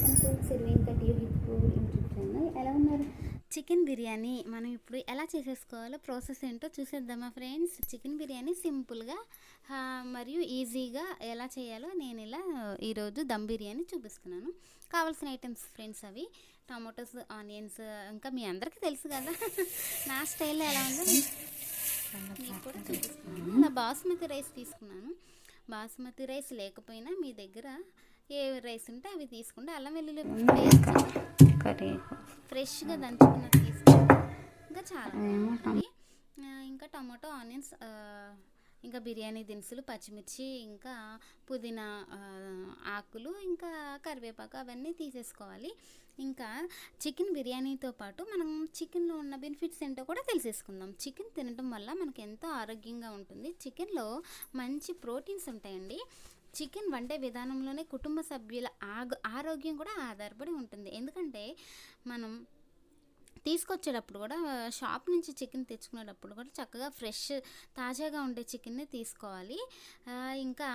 Welcome to Sirivenkat YouTube channel. ఎలా ఉన్నారు? Chicken biryani మనం ఇప్పుడు ఎలా చేసేసుకోవాలో ప్రాసెస్ ఏంటో చూసేద్దామా ఫ్రెండ్స్. చికెన్ బిర్యానీ సింపుల్గా మరియు ఈజీగా ఎలా చేయాలో నేను ఇలా ఈరోజు దమ్ బిర్యానీ చూపిస్తున్నాను. కావాల్సిన ఐటమ్స్ ఫ్రెండ్స్ అవి టమాటోస్, ఆనియన్స్, ఇంకా మీ అందరికీ తెలుసు కదా నా స్టైల్లో ఎలా ఉందో మీకు కూడా చూపిస్తున్నాను. నా బాస్మతి రైస్ తీసుకున్నాను. బాస్మతి రైస్ లేకపోయినా మీ దగ్గర ఏ రైస్ ఉంటే అవి తీసుకుంటే అల్లం వెల్లుల్లి పేస్ట్ ఫ్రెష్గా దంచుకున్నది తీసుకుంటే ఇంకా చాలా బాగుంటుంది. ఇంకా టమాటో, ఆనియన్స్, ఇంకా బిర్యానీ దినుసులు, పచ్చిమిర్చి, ఇంకా పుదీనా ఆకులు, ఇంకా కరివేపాకు అవన్నీ తీసేసుకోవాలి. ఇంకా చికెన్ బిర్యానీతో పాటు మనం చికెన్లో ఉన్న బెనిఫిట్స్ ఏంటో కూడా తెలిసేసుకుందాం. చికెన్ తినడం వల్ల మనకు ఎంతో ఆరోగ్యంగా ఉంటుంది. చికెన్లో మంచి ప్రోటీన్స్ ఉంటాయండి. చికెన్ వండే విధానంలోనే కుటుంబ సభ్యుల ఆరోగ్యం కూడా ఆధారపడి ఉంటుంది. ఎందుకంటే మనం తీసుకొచ్చేటప్పుడు కూడా షాప్ నుంచి చికెన్ తెచ్చుకునేటప్పుడు కూడా చక్కగా ఫ్రెష్ తాజాగా ఉండే చికెన్ని తీసుకోవాలి. ఇంకా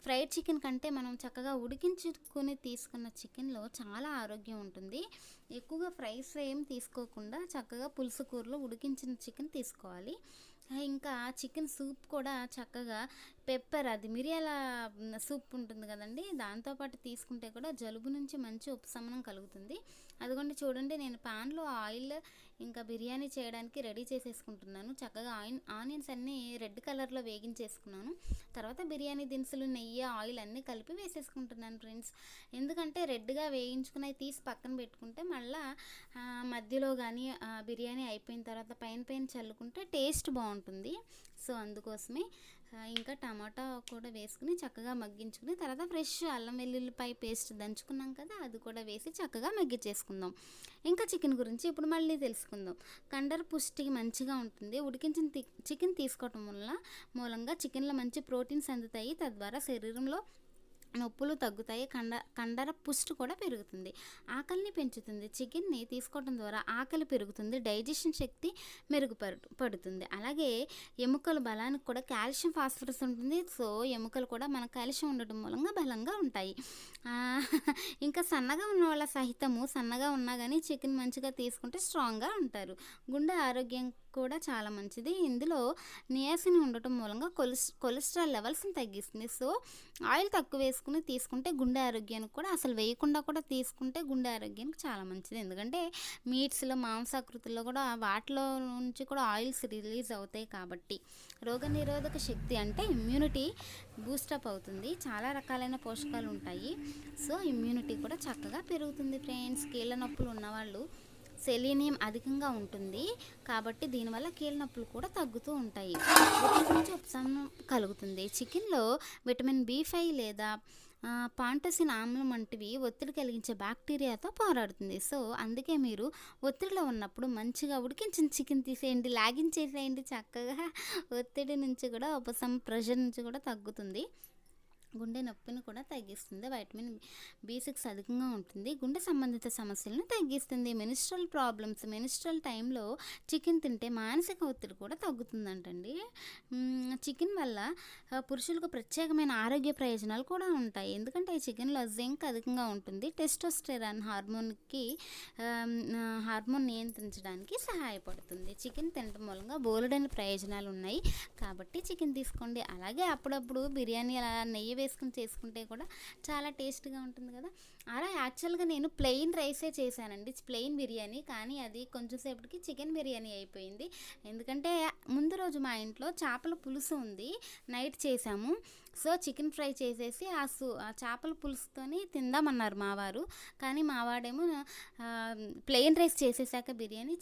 ఫ్రైడ్ చికెన్ కంటే మనం చక్కగా ఉడికించుకొని తీసుకున్న చికెన్లో చాలా ఆరోగ్యం ఉంటుంది. ఎక్కువగా ఫ్రైస్ ఏం తీసుకోకుండా చక్కగా పులుసు కూరలో ఉడికించిన చికెన్ తీసుకోవాలి. ఇంకా చికెన్ సూప్ కూడా చక్కగా పెప్పర్, అది మిరియాల సూప్ ఉంటుంది కదండి, దాంతోపాటు తీసుకుంటే కూడా జలుబు నుంచి మంచి ఉపశమనం కలుగుతుంది. అదిగోండి చూడండి, నేను పాన్లో ఆయిల్ ఇంకా బిర్యానీ చేయడానికి రెడీ చేసేసుకుంటున్నాను. చక్కగా ఆనియన్స్ అన్నీ రెడ్ కలర్లో వేగించేసుకున్నాను. తర్వాత బిర్యానీ దినుసులు, నెయ్యి, ఆయిల్ అన్నీ కలిపి వేసేసుకుంటున్నాను ఫ్రెండ్స్. ఎందుకంటే రెడ్గా వేయించుకుని తీసి పక్కన పెట్టుకుంటే మళ్ళీ మధ్యలో కానీ బిర్యానీ అయిపోయిన తర్వాత పైన చల్లుకుంటే టేస్ట్ బాగుంటుంది. సో అందుకోసమే ఇంకా టమాటా కూడా వేసుకుని చక్కగా మగ్గించుకుని తర్వాత ఫ్రెష్ అల్లం వెల్లుల్లిపాయ పేస్ట్ దంచుకున్నాం కదా, అది కూడా వేసి చక్కగా మగ్గించేసుకుందాం. ఇంకా చికెన్ గురించి ఇప్పుడు మళ్ళీ తెలుసుకుందాం. కండర పుష్టికి మంచిగా ఉంటుంది. ఉడికించిన చికెన్ తీసుకోవటం మూలంగా చికెన్లో మంచి ప్రోటీన్స్ అందుతాయి. తద్వారా శరీరంలో నొప్పులు తగ్గుతాయి. కండర పుష్టి కూడా పెరుగుతుంది. ఆకలిని పెంచుతుంది. చికెన్ని తీసుకోవడం ద్వారా ఆకలి పెరుగుతుంది. డైజెషన్ శక్తి మెరుగుపడుతుంది. అలాగే ఎముకల బలానికి కూడా కాల్షియం, ఫాస్ఫరస్ ఉంటుంది. సో ఎముకలు కూడా మన కాల్షియం ఉండటం మూలంగా బలంగా ఉంటాయి. ఇంకా సన్నగా ఉన్న వాళ్ళ సహితము సన్నగా ఉన్నా కానీ చికెన్ మంచిగా తీసుకుంటే స్ట్రాంగ్గా ఉంటారు. గుండె ఆరోగ్యం కూడా చాలా మంచిది. ఇందులో నియాసిన్ ఉండటం మూలంగా కొలెస్ట్రాల్ లెవెల్స్ని తగ్గిస్తుంది. సో ఆయిల్ తక్కువ వేసుకుని తీసుకుంటే గుండె ఆరోగ్యానికి కూడా, అసలు వేయకుండా కూడా తీసుకుంటే గుండె ఆరోగ్యానికి చాలా మంచిది. ఎందుకంటే మీట్స్లో, మాంసాకృతుల్లో కూడా వాటిలో నుంచి కూడా ఆయిల్స్ రిలీజ్ అవుతాయి కాబట్టి రోగనిరోధక శక్తి అంటే ఇమ్యూనిటీ బూస్టప్ అవుతుంది. చాలా రకాలైన పోషకాలు ఉంటాయి. సో ఇమ్యూనిటీ కూడా చక్కగా పెరుగుతుంది ఫ్రెండ్స్. కీళ్ళ నొప్పులు ఉన్నవాళ్ళు సెలీనియం అధికంగా ఉంటుంది కాబట్టి దీనివల్ల కీళ్ళ నొప్పులు కూడా తగ్గుతూ ఉంటాయి. ఒత్తిడి నుంచి ఉపశమనం కలుగుతుంది. చికెన్లో విటమిన్ B5 లేదా పాంటసిన్ ఆమ్లం వంటివి ఒత్తిడి కలిగించే బ్యాక్టీరియాతో పోరాడుతుంది. సో అందుకే మీరు ఒత్తిడిలో ఉన్నప్పుడు మంచిగా ఉడికించిన చికెన్ తీసేయండి, లాగించేసేయండి. చక్కగా ఒత్తిడి నుంచి కూడా ప్రెషర్ నుంచి కూడా తగ్గుతుంది. గుండె నొప్పిని కూడా తగ్గిస్తుంది. వైటమిన్ B6 అధికంగా ఉంటుంది. గుండె సంబంధిత సమస్యలను తగ్గిస్తుంది. మెనిస్ట్రల్ టైంలో చికెన్ తింటే మానసిక ఒత్తిడి కూడా తగ్గుతుందంటండి. చికెన్ వల్ల పురుషులకు ప్రత్యేకమైన ఆరోగ్య ప్రయోజనాలు కూడా ఉంటాయి. ఎందుకంటే ఈ చికెన్లో జింక్ అధికంగా ఉంటుంది. టెస్టోస్టెరాన్ హార్మోన్ నియంత్రించడానికి సహాయపడుతుంది. చికెన్ తినడం మూలంగా బోలెడైన ప్రయోజనాలు ఉన్నాయి కాబట్టి చికెన్ తీసుకోండి. అలాగే అప్పుడప్పుడు బిర్యానీ అలా నెయ్యి వేసుకుని చేసుకుంటే కూడా చాలా టేస్ట్గా ఉంటుంది కదా. అలా యాక్చువల్గా నేను ప్లెయిన్ రైసే చేశానండి, ప్లెయిన్ బిర్యానీ. కానీ అది కొంచెం సేపటికి చికెన్ బిర్యానీ అయిపోయింది. ఎందుకంటే ముందు రోజు మా ఇంట్లో చేపల పులుసు ఉంది, నైట్ చేసాము. సో చికెన్ ఫ్రై చేసేసి ఆ చేపల పులుసుతోని తిందామన్నారు మావారు. కానీ మావాడేమో ప్లెయిన్ రైస్ చేసేసాక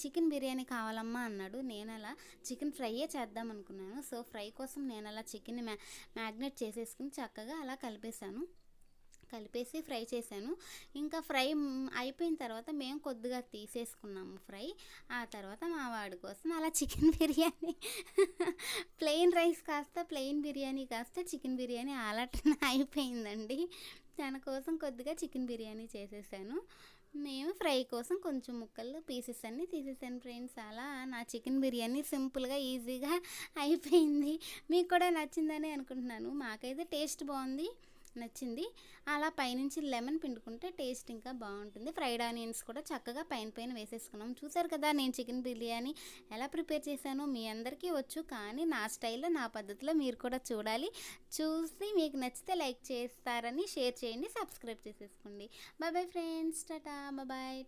చికెన్ బిర్యానీ కావాలమ్మా అన్నాడు. నేను అలా చికెన్ ఫ్రైయే చేద్దాం అనుకున్నాను. సో ఫ్రై కోసం నేను అలా చికెన్ని మ్యాగ్నేట్ చేసేసుకుని చక్కగా అలా కలిపేసి ఫ్రై చేశాను. ఇంకా ఫ్రై అయిపోయిన తర్వాత మేము కొద్దిగా తీసేసుకున్నాము ఫ్రై. ఆ తర్వాత మా వాడి కోసం అలా చికెన్ బిర్యానీ ప్లెయిన్ రైస్ కాస్త ప్లెయిన్ బిర్యానీ కాస్త చికెన్ బిర్యానీ ఆలటన అయిపోయిందండి. తన కోసం కొద్దిగా చికెన్ బిర్యానీ చేసేసాను. మేము ఫ్రై కోసం కొంచెం ముక్కలు పీసెస్ అన్నీ తీసేసాను ఫ్రెండ్స్. అలా నా చికెన్ బిర్యానీ సింపుల్గా ఈజీగా అయిపోయింది. మీకు కూడా నచ్చిందని అనుకుంటున్నాను. మాకైతే టేస్ట్ బాగుంది. నచ్చింది. అలా పైనుంచి లెమన్ పిండుకుంటే టేస్ట్ ఇంకా బాగుంటుంది. ఫ్రైడ్ ఆనియన్స్ కూడా చక్కగా పైన వేసేసుకున్నాం. చూసారు కదా నేను చికెన్ బిర్యానీ ఎలా ప్రిపేర్ చేశానో. మీ అందరికీ వచ్చు, కానీ నా స్టైల్లో నా పద్ధతిలో మీరు కూడా చూడాలి. చూసి మీకు నచ్చితే లైక్ చేస్తారని, షేర్ చేయండి, సబ్స్క్రైబ్ చేసేసుకోండి. బాయ్ బాయ్ ఫ్రెండ్స్, టాటా, బాయ్.